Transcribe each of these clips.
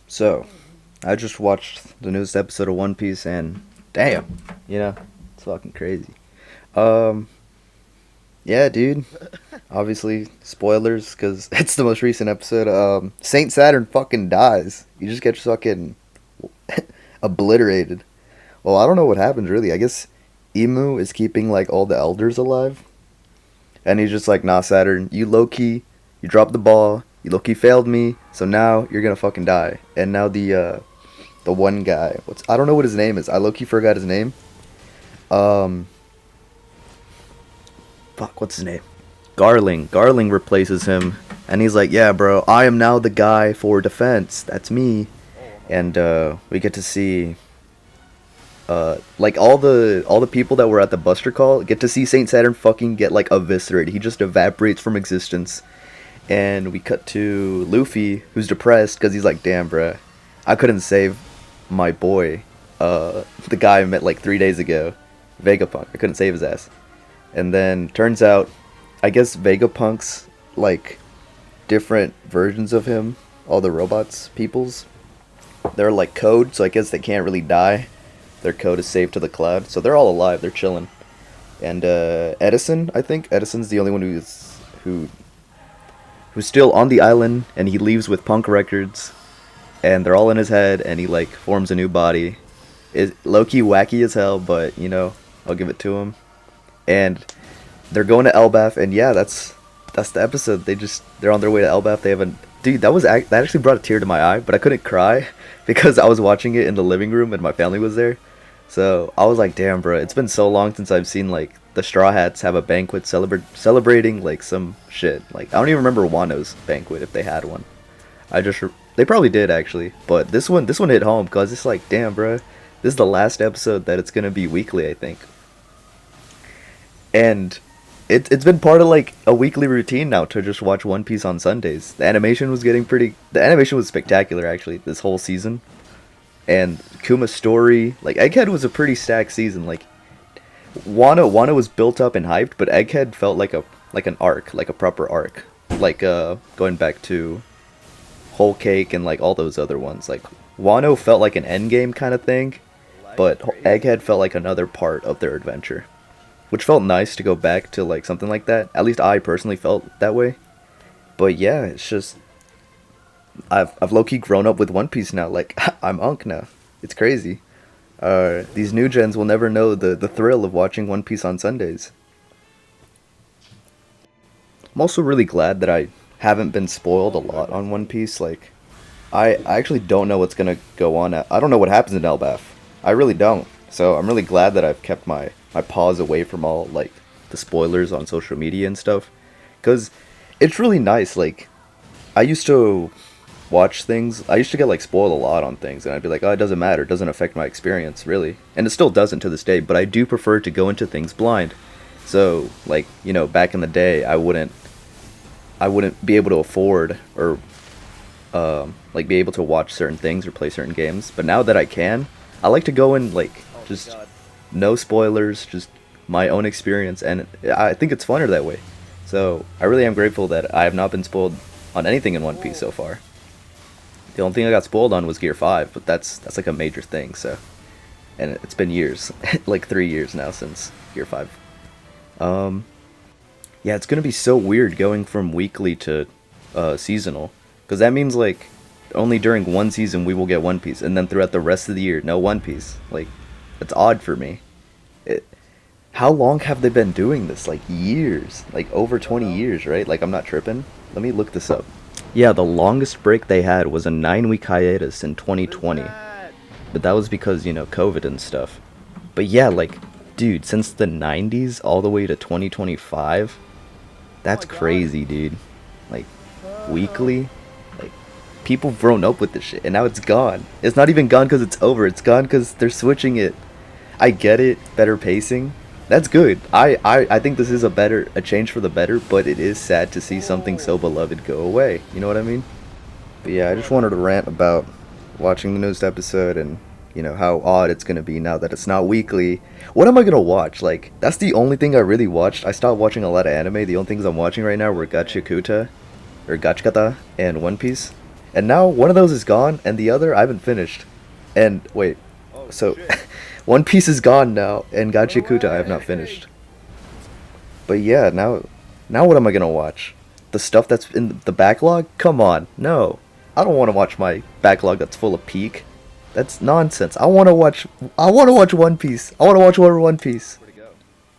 So, I just watched the newest episode of One Piece and damn, it's fucking crazy. Um, yeah, dude. Obviously, spoilers because it's the most recent episode. Saint Saturn fucking dies. He just gets fucking obliterated. Well, I don't know what happens really. I guess Emu is keeping like all the elders alive, and he's just like, nah, Saturn, you low key, you dropped the ball. You low key failed me, so now you're gonna fucking die. And now the one guy. I don't know what his name is. I low key forgot his name. Um, fuck, what's his name? Garling. Garling replaces him, and he's like, "Yeah, bro, I am now the guy for defense. That's me." And we get to see like all the people that were at the Buster Call get to see Saint Saturn fucking get like eviscerated. He just evaporates from existence. And we cut to Luffy, who's depressed because he's like, "Damn, bruh, I couldn't save my boy, the guy I met like 3 days ago, Vegapunk. I couldn't save his ass." And then turns out, I guess Vegapunk's like different versions of him, all the robots, peoples, they're like code, so I guess they can't really die. Their code is saved to the cloud, so they're all alive. They're chilling. And Edison, I think Edison's the only one who's still on the island, and he leaves with punk records, and they're all in his head, and he like forms a new body. Is low-key wacky as hell, but I'll give it to him. And they're going to Elbaf, and yeah, that's the episode. They're on their way to Elbaf. They haven't. Dude, that actually brought a tear to my eye, but I couldn't cry because I was watching it in the living room and my family was there. So I was like, damn, bro, it's been so long since I've seen like the Straw Hats have a banquet celebrating like some shit. Like I don't even remember Wano's banquet if they had one. They probably did actually, but this one hit home because it's like, damn, bro, this is the last episode that it's gonna be weekly, I think. And it's been part of like a weekly routine now to just watch One Piece on Sundays. The animation was spectacular actually this whole season. And Kuma's story, like Egghead was a pretty stacked season. Like Wano was built up and hyped, but Egghead felt like an arc, like a proper arc. Like going back to Whole Cake and like all those other ones. Like Wano felt like an endgame kind of thing, but Egghead felt like another part of their adventure, which felt nice to go back to like something like that. At least I personally felt that way. But yeah, it's just I've low key grown up with One Piece now. Like I'm Unk now. It's crazy. These new gens will never know the thrill of watching One Piece on Sundays. I'm also really glad that I haven't been spoiled a lot on One Piece. Like I actually don't know what's gonna go on. I don't know what happens in Elbaf. I really don't. So I'm really glad that I've kept my paws away from all like the spoilers on social media and stuff, because it's really nice. Like I used to watch things. I used to get like spoiled a lot on things, and I'd be like, oh, it doesn't matter. It doesn't affect my experience really, and it still doesn't to this day. But I do prefer to go into things blind. So like back in the day, I wouldn't be able to afford or like be able to watch certain things or play certain games. But now that I can, I like to go in like just no spoilers, just my own experience, and I think it's funner that way. So I really am grateful that I have not been spoiled on anything in One Piece so far. The only thing I got spoiled on was Gear 5, but that's like a major thing. So, and it's been years, like 3 years now since Gear 5. Um, yeah, it's gonna be so weird going from weekly to seasonal, because that means like only during one season we will get One Piece, and then throughout the rest of the year, no One Piece. Like, it's odd for me. It, how long have they been doing this? Like years, like over 20 years, right? Like I'm not tripping. Let me look this up. Yeah, the longest break they had was a 9 week hiatus in 2020, but that was because COVID and stuff. But yeah, like, dude, since the 90s all the way to 2025, that's crazy, dude. Like, weekly, like, people have grown up with this shit, and now it's gone. It's not even gone because it's over. It's gone because they're switching it. I get it, better pacing. That's good. I think this is a change for the better, but it is sad to see something so beloved go away. You know what I mean? But yeah, I just wanted to rant about watching the newest episode and how odd it's gonna be now that it's not weekly. What am I gonna watch? Like that's the only thing I really watched. I stopped watching a lot of anime. The only things I'm watching right now were Gachikuta or Gachikata and One Piece. And now one of those is gone, and the other I haven't finished. And wait, Oh so shit. One Piece is gone now, and No Gachikuta I have not way. finished. But yeah, now what am I gonna watch? The stuff that's in the backlog? Come on, no. I don't want to watch my backlog that's full of Peak. That's nonsense. I want to watch One Piece. I want to watch more One Piece. Where'd it go?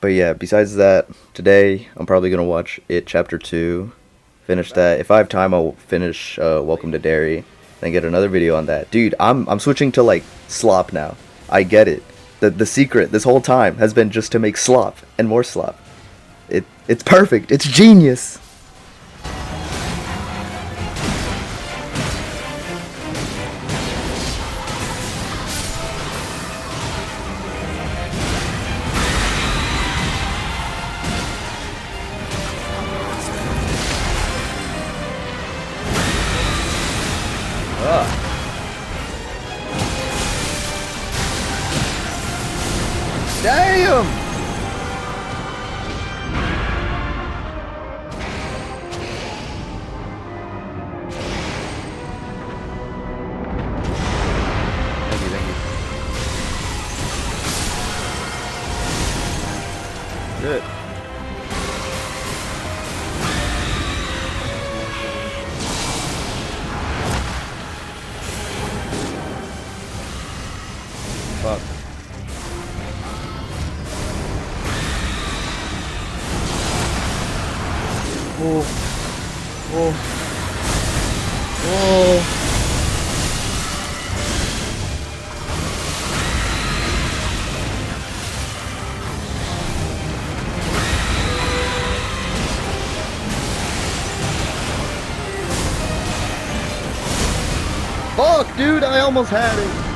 But yeah, besides that, today I'm probably gonna watch It Chapter 2. Finish that. If I have time, I'll finish Welcome to Derry. Then get another video on that. Dude, I'm switching to like slop now. I get it. The secret this whole time has been just to make slop and more slop. It's perfect. It's genius. Ah. Damn! Thank you, thank you. Good. Fuck. Oh. Oh. Oh. Fuck, dude, I almost had it.